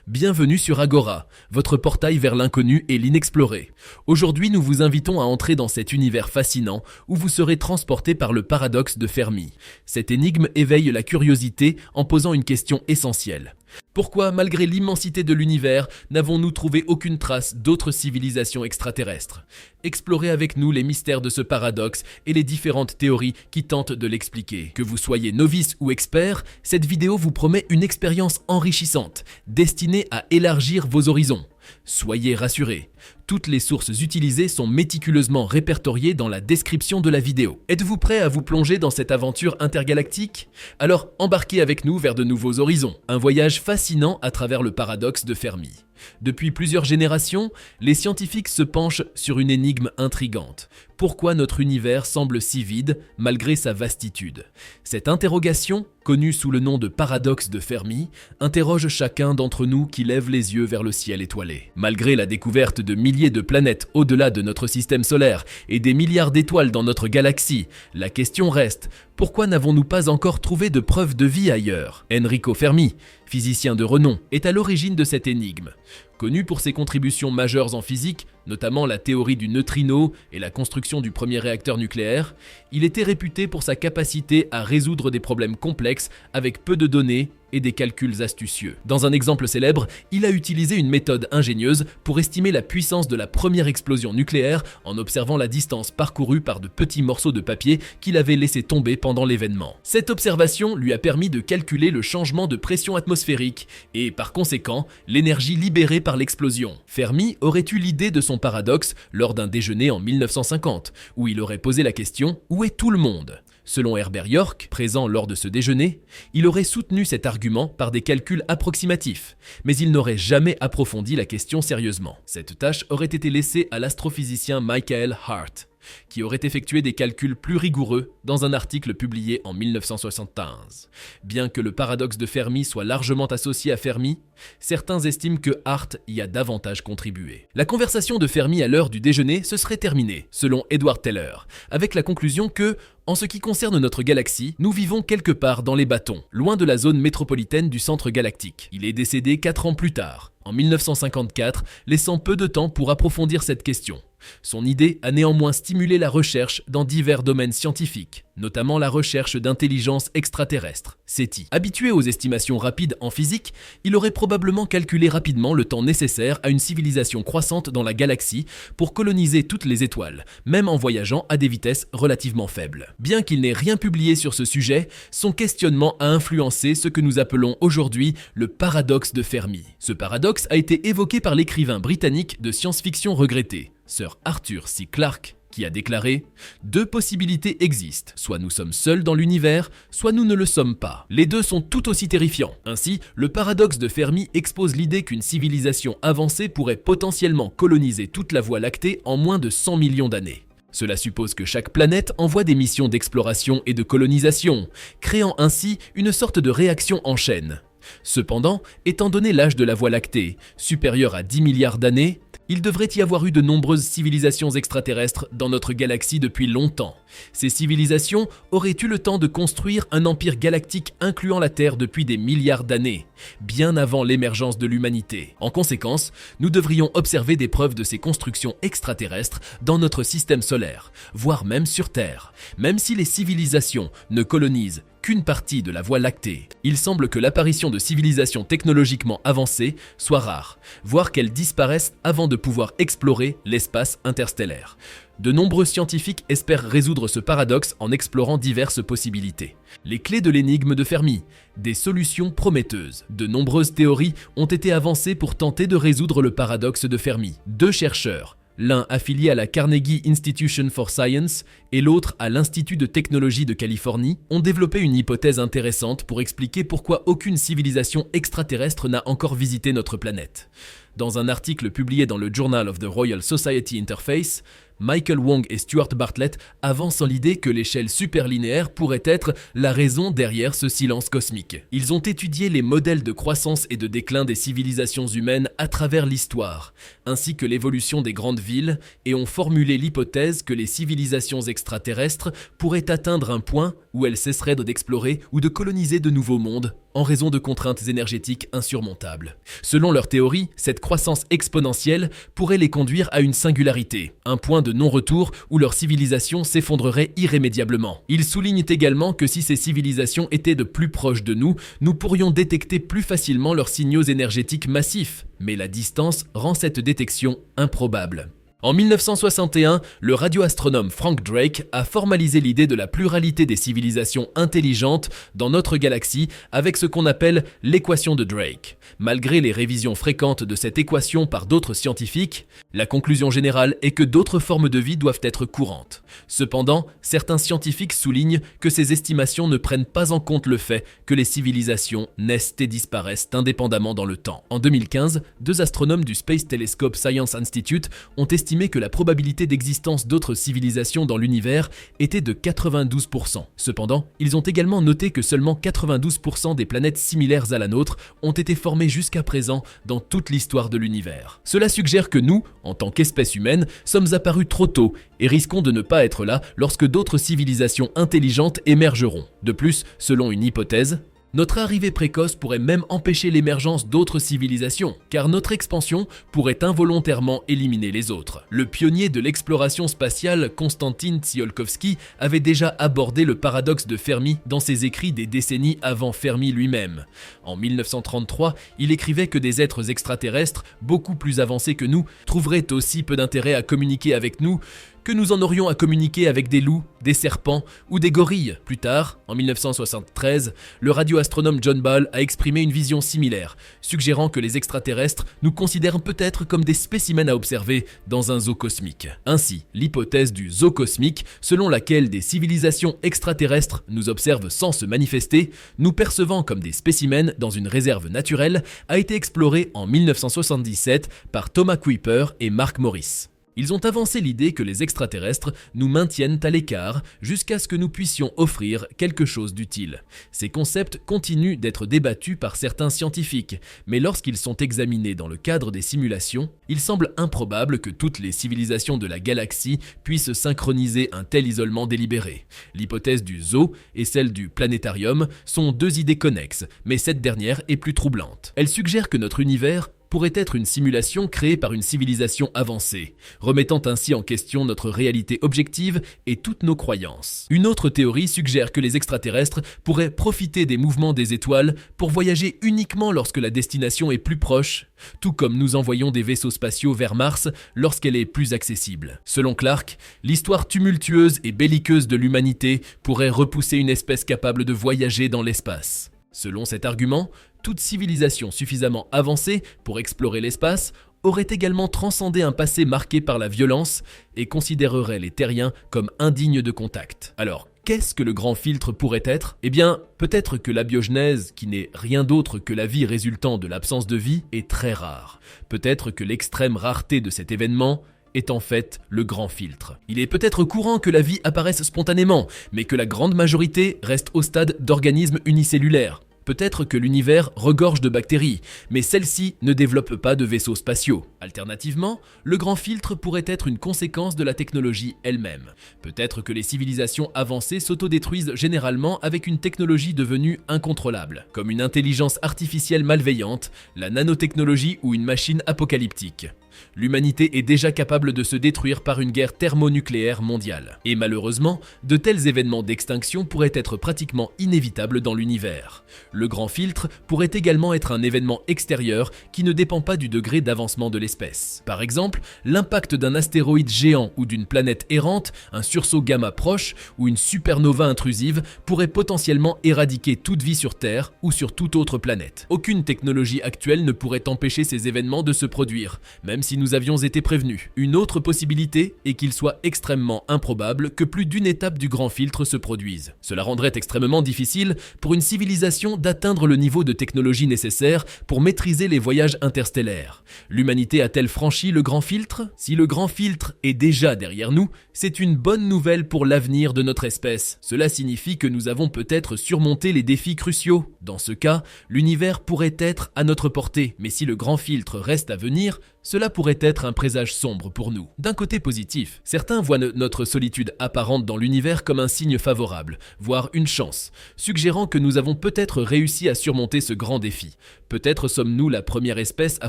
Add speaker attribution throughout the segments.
Speaker 1: Bienvenue sur Agora, votre portail vers l'inconnu et l'inexploré. Aujourd'hui, nous vous invitons à entrer dans cet univers fascinant où vous serez transporté par le paradoxe de Fermi. Cette énigme éveille la curiosité en posant une question essentielle. Pourquoi, malgré l'immensité de l'univers, n'avons-nous trouvé aucune trace d'autres civilisations extraterrestres? Explorez avec nous les mystères de ce paradoxe et les différentes théories qui tentent de l'expliquer. Que vous soyez novice ou expert, cette vidéo vous promet une expérience enrichissante, destinée à élargir vos horizons. Soyez rassurés, toutes les sources utilisées sont méticuleusement répertoriées dans la description de la vidéo. Êtes-vous prêt à vous plonger dans cette aventure intergalactique? Alors embarquez avec nous vers de nouveaux horizons. Un voyage fascinant à travers le paradoxe de Fermi. Depuis plusieurs générations, les scientifiques se penchent sur une énigme intrigante. Pourquoi notre univers semble si vide malgré sa vastitude? Cette interrogation, connue sous le nom de paradoxe de Fermi, interroge chacun d'entre nous qui lève les yeux vers le ciel étoilé. Malgré la découverte de milliers de planètes au-delà de notre système solaire et des milliards d'étoiles dans notre galaxie, la question reste: pourquoi n'avons-nous pas encore trouvé de preuves de vie ailleurs? Enrico Fermi, physicien de renom, est à l'origine de cette énigme. Connu pour ses contributions majeures en physique, notamment la théorie du neutrino et la construction du premier réacteur nucléaire, il était réputé pour sa capacité à résoudre des problèmes complexes avec peu de données et des calculs astucieux. Dans un exemple célèbre, il a utilisé une méthode ingénieuse pour estimer la puissance de la première explosion nucléaire en observant la distance parcourue par de petits morceaux de papier qu'il avait laissé tomber pendant l'événement. Cette observation lui a permis de calculer le changement de pression atmosphérique et, par conséquent, l'énergie libérée par l'explosion. Fermi aurait eu l'idée de son paradoxe lors d'un déjeuner en 1950, où il aurait posé la question « Où est tout le monde ?» Selon Herbert York, présent lors de ce déjeuner, il aurait soutenu cet argument par des calculs approximatifs, mais il n'aurait jamais approfondi la question sérieusement. Cette tâche aurait été laissée à l'astrophysicien Michael Hart, qui aurait effectué des calculs plus rigoureux dans un article publié en 1975. Bien que le paradoxe de Fermi soit largement associé à Fermi, certains estiment que Hart y a davantage contribué. La conversation de Fermi à l'heure du déjeuner se serait terminée, selon Edward Teller, avec la conclusion que, en ce qui concerne notre galaxie, nous vivons quelque part dans les bâtons, loin de la zone métropolitaine du centre galactique. Il est décédé 4 ans plus tard, en 1954, laissant peu de temps pour approfondir cette question. Son idée a néanmoins stimulé la recherche dans divers domaines scientifiques, notamment la recherche d'intelligence extraterrestre, SETI. Habitué aux estimations rapides en physique, il aurait probablement calculé rapidement le temps nécessaire à une civilisation croissante dans la galaxie pour coloniser toutes les étoiles, même en voyageant à des vitesses relativement faibles. Bien qu'il n'ait rien publié sur ce sujet, son questionnement a influencé ce que nous appelons aujourd'hui le paradoxe de Fermi. Ce paradoxe a été évoqué par l'écrivain britannique de science-fiction regretté, Sir Arthur C. Clarke, qui a déclaré « Deux possibilités existent, soit nous sommes seuls dans l'univers, soit nous ne le sommes pas. Les deux sont tout aussi terrifiants. » Ainsi, le paradoxe de Fermi expose l'idée qu'une civilisation avancée pourrait potentiellement coloniser toute la Voie lactée en moins de 100 millions d'années. Cela suppose que chaque planète envoie des missions d'exploration et de colonisation, créant ainsi une sorte de réaction en chaîne. Cependant, étant donné l'âge de la Voie lactée, supérieur à 10 milliards d'années, il devrait y avoir eu de nombreuses civilisations extraterrestres dans notre galaxie depuis longtemps. Ces civilisations auraient eu le temps de construire un empire galactique incluant la Terre depuis des milliards d'années, bien avant l'émergence de l'humanité. En conséquence, nous devrions observer des preuves de ces constructions extraterrestres dans notre système solaire, voire même sur Terre. Même si les civilisations ne colonisent qu'une partie de la Voie lactée, il semble que l'apparition de civilisations technologiquement avancées soit rare, voire qu'elles disparaissent avant de pouvoir explorer l'espace interstellaire. De nombreux scientifiques espèrent résoudre ce paradoxe en explorant diverses possibilités. Les clés de l'énigme de Fermi, des solutions prometteuses. De nombreuses théories ont été avancées pour tenter de résoudre le paradoxe de Fermi. Deux chercheurs, l'un affilié à la Carnegie Institution for Science et l'autre à l'Institut de technologie de Californie, ont développé une hypothèse intéressante pour expliquer pourquoi aucune civilisation extraterrestre n'a encore visité notre planète. Dans un article publié dans le Journal of the Royal Society Interface, Michael Wong et Stuart Bartlett avancent l'idée que l'échelle superlinéaire pourrait être la raison derrière ce silence cosmique. Ils ont étudié les modèles de croissance et de déclin des civilisations humaines à travers l'histoire, ainsi que l'évolution des grandes villes, et ont formulé l'hypothèse que les civilisations extraterrestres pourraient atteindre un point où elles cesseraient d'explorer ou de coloniser de nouveaux mondes en raison de contraintes énergétiques insurmontables. Selon leur théorie, cette croissance exponentielle pourrait les conduire à une singularité, un point de non-retour où leur civilisation s'effondrerait irrémédiablement. Ils soulignent également que si ces civilisations étaient de plus proches de nous, nous pourrions détecter plus facilement leurs signaux énergétiques massifs, mais la distance rend cette détection improbable. En 1961, le radioastronome Frank Drake a formalisé l'idée de la pluralité des civilisations intelligentes dans notre galaxie avec ce qu'on appelle l'équation de Drake. Malgré les révisions fréquentes de cette équation par d'autres scientifiques, la conclusion générale est que d'autres formes de vie doivent être courantes. Cependant, certains scientifiques soulignent que ces estimations ne prennent pas en compte le fait que les civilisations naissent et disparaissent indépendamment dans le temps. En 2015, deux astronomes du Space Telescope Science Institute ont estimé que la probabilité d'existence d'autres civilisations dans l'univers était de 92%. Cependant, ils ont également noté que seulement 92% des planètes similaires à la nôtre ont été formées jusqu'à présent dans toute l'histoire de l'univers. Cela suggère que nous, en tant qu'espèce humaine, sommes apparus trop tôt et risquons de ne pas être là lorsque d'autres civilisations intelligentes émergeront. De plus, selon une hypothèse, notre arrivée précoce pourrait même empêcher l'émergence d'autres civilisations, car notre expansion pourrait involontairement éliminer les autres. Le pionnier de l'exploration spatiale, Konstantin Tsiolkovsky, avait déjà abordé le paradoxe de Fermi dans ses écrits des décennies avant Fermi lui-même. En 1933, il écrivait que des êtres extraterrestres, beaucoup plus avancés que nous, trouveraient aussi peu d'intérêt à communiquer avec nous que nous en aurions à communiquer avec des loups, des serpents ou des gorilles. Plus tard, en 1973, le radioastronome John Ball a exprimé une vision similaire, suggérant que les extraterrestres nous considèrent peut-être comme des spécimens à observer dans un zoo cosmique. Ainsi, l'hypothèse du zoo cosmique, selon laquelle des civilisations extraterrestres nous observent sans se manifester, nous percevant comme des spécimens dans une réserve naturelle, a été explorée en 1977 par Thomas Kuiper et Mark Morris. Ils ont avancé l'idée que les extraterrestres nous maintiennent à l'écart jusqu'à ce que nous puissions offrir quelque chose d'utile. Ces concepts continuent d'être débattus par certains scientifiques, mais lorsqu'ils sont examinés dans le cadre des simulations, il semble improbable que toutes les civilisations de la galaxie puissent synchroniser un tel isolement délibéré. L'hypothèse du zoo et celle du planétarium sont deux idées connexes, mais cette dernière est plus troublante. Elle suggère que notre univers pourrait être une simulation créée par une civilisation avancée, remettant ainsi en question notre réalité objective et toutes nos croyances. Une autre théorie suggère que les extraterrestres pourraient profiter des mouvements des étoiles pour voyager uniquement lorsque la destination est plus proche, tout comme nous envoyons des vaisseaux spatiaux vers Mars lorsqu'elle est plus accessible. Selon Clark, l'histoire tumultueuse et belliqueuse de l'humanité pourrait repousser une espèce capable de voyager dans l'espace. Selon cet argument, toute civilisation suffisamment avancée pour explorer l'espace aurait également transcendé un passé marqué par la violence et considérerait les terriens comme indignes de contact. Alors, qu'est-ce que le grand filtre pourrait être ? Eh bien, peut-être que la biogenèse, qui n'est rien d'autre que la vie résultant de l'absence de vie, est très rare. Peut-être que l'extrême rareté de cet événement est en fait le grand filtre. Il est peut-être courant que la vie apparaisse spontanément, mais que la grande majorité reste au stade d'organismes unicellulaires. Peut-être que l'univers regorge de bactéries, mais celles-ci ne développent pas de vaisseaux spatiaux. Alternativement, le grand filtre pourrait être une conséquence de la technologie elle-même. Peut-être que les civilisations avancées s'autodétruisent généralement avec une technologie devenue incontrôlable, comme une intelligence artificielle malveillante, la nanotechnologie ou une machine apocalyptique. L'humanité est déjà capable de se détruire par une guerre thermonucléaire mondiale. Et malheureusement, de tels événements d'extinction pourraient être pratiquement inévitables dans l'univers. Le grand filtre pourrait également être un événement extérieur qui ne dépend pas du degré d'avancement de l'espèce. Par exemple, l'impact d'un astéroïde géant ou d'une planète errante, un sursaut gamma proche ou une supernova intrusive pourrait potentiellement éradiquer toute vie sur Terre ou sur toute autre planète. Aucune technologie actuelle ne pourrait empêcher ces événements de se produire, même si nous avions été prévenus. Une autre possibilité est qu'il soit extrêmement improbable que plus d'une étape du grand filtre se produise. Cela rendrait extrêmement difficile pour une civilisation d'atteindre le niveau de technologie nécessaire pour maîtriser les voyages interstellaires. L'humanité a-t-elle franchi le grand filtre? Si le grand filtre est déjà derrière nous, c'est une bonne nouvelle pour l'avenir de notre espèce. Cela signifie que nous avons peut-être surmonté les défis cruciaux. Dans ce cas, l'univers pourrait être à notre portée, mais si le grand filtre reste à venir, cela pourrait être un présage sombre pour nous. D'un côté positif, certains voient notre solitude apparente dans l'univers comme un signe favorable, voire une chance, suggérant que nous avons peut-être réussi à surmonter ce grand défi. Peut-être sommes-nous la première espèce à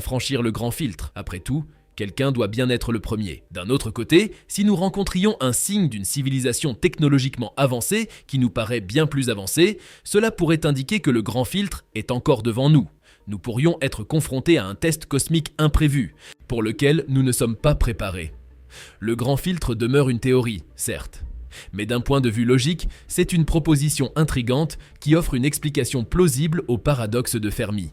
Speaker 1: franchir le grand filtre. Après tout, quelqu'un doit bien être le premier. D'un autre côté, si nous rencontrions un signe d'une civilisation technologiquement avancée qui nous paraît bien plus avancée, cela pourrait indiquer que le grand filtre est encore devant nous. Nous pourrions être confrontés à un test cosmique imprévu, pour lequel nous ne sommes pas préparés. Le grand filtre demeure une théorie, certes. Mais d'un point de vue logique, c'est une proposition intrigante qui offre une explication plausible au paradoxe de Fermi.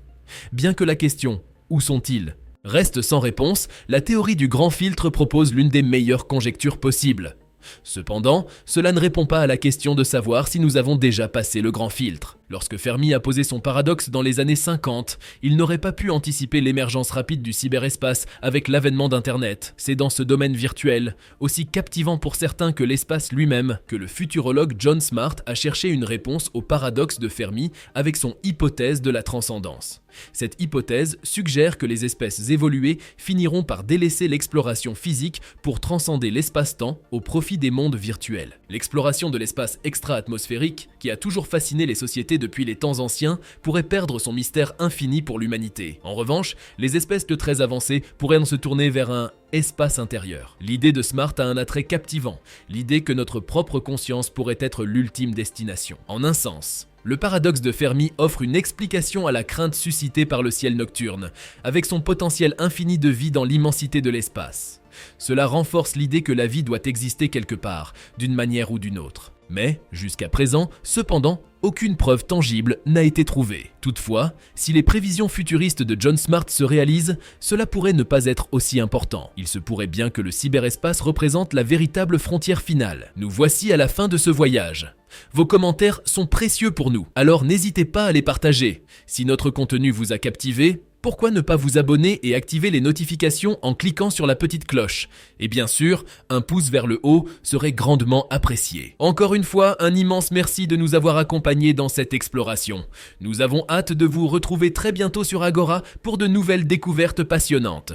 Speaker 1: Bien que la question « où sont-ils » reste sans réponse, la théorie du grand filtre propose l'une des meilleures conjectures possibles. Cependant, cela ne répond pas à la question de savoir si nous avons déjà passé le grand filtre. Lorsque Fermi a posé son paradoxe dans les années 50, il n'aurait pas pu anticiper l'émergence rapide du cyberespace avec l'avènement d'Internet. C'est dans ce domaine virtuel, aussi captivant pour certains que l'espace lui-même, que le futurologue John Smart a cherché une réponse au paradoxe de Fermi avec son hypothèse de la transcendance. Cette hypothèse suggère que les espèces évoluées finiront par délaisser l'exploration physique pour transcender l'espace-temps au profit des mondes virtuels. L'exploration de l'espace extra-atmosphérique, qui a toujours fasciné les sociétés depuis les temps anciens, pourrait perdre son mystère infini pour l'humanité. En revanche, les espèces de très avancées pourraient se tourner vers un espace intérieur. L'idée de Smart a un attrait captivant, l'idée que notre propre conscience pourrait être l'ultime destination. En un sens, le paradoxe de Fermi offre une explication à la crainte suscitée par le ciel nocturne, avec son potentiel infini de vie dans l'immensité de l'espace. Cela renforce l'idée que la vie doit exister quelque part, d'une manière ou d'une autre. Mais, jusqu'à présent, cependant, aucune preuve tangible n'a été trouvée. Toutefois, si les prévisions futuristes de John Smart se réalisent, cela pourrait ne pas être aussi important. Il se pourrait bien que le cyberespace représente la véritable frontière finale. Nous voici à la fin de ce voyage. Vos commentaires sont précieux pour nous, alors n'hésitez pas à les partager. Si notre contenu vous a captivé, pourquoi ne pas vous abonner et activer les notifications en cliquant sur la petite cloche? Et bien sûr, un pouce vers le haut serait grandement apprécié. Encore une fois, un immense merci de nous avoir accompagnés dans cette exploration. Nous avons hâte de vous retrouver très bientôt sur Agora pour de nouvelles découvertes passionnantes.